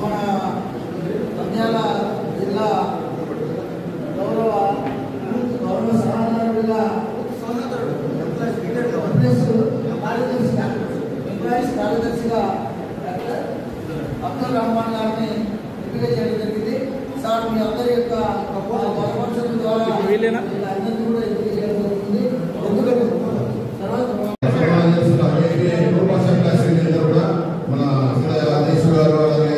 మన నంద్యాల జిల్లా గౌరవ సహకారుడిగా కార్యదర్శిగా అబ్దుల్ రహమాన్ గారిని ఎంపిక చేయడం జరిగింది. సార్ మీ అందరి యొక్క పరమర్శల ద్వారా అందరినీ కూడా ఎంపిక చేయడం జరుగుతుంది. మన ఆదేశ్ గారు అలాగే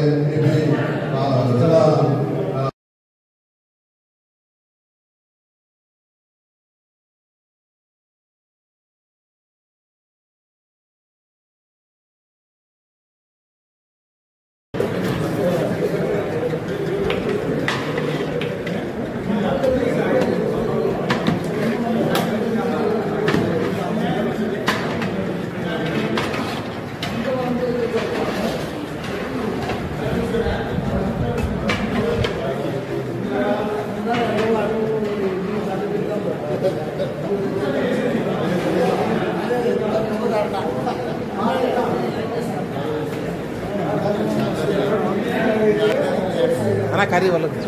అలా కర్రీ వాళ్ళకి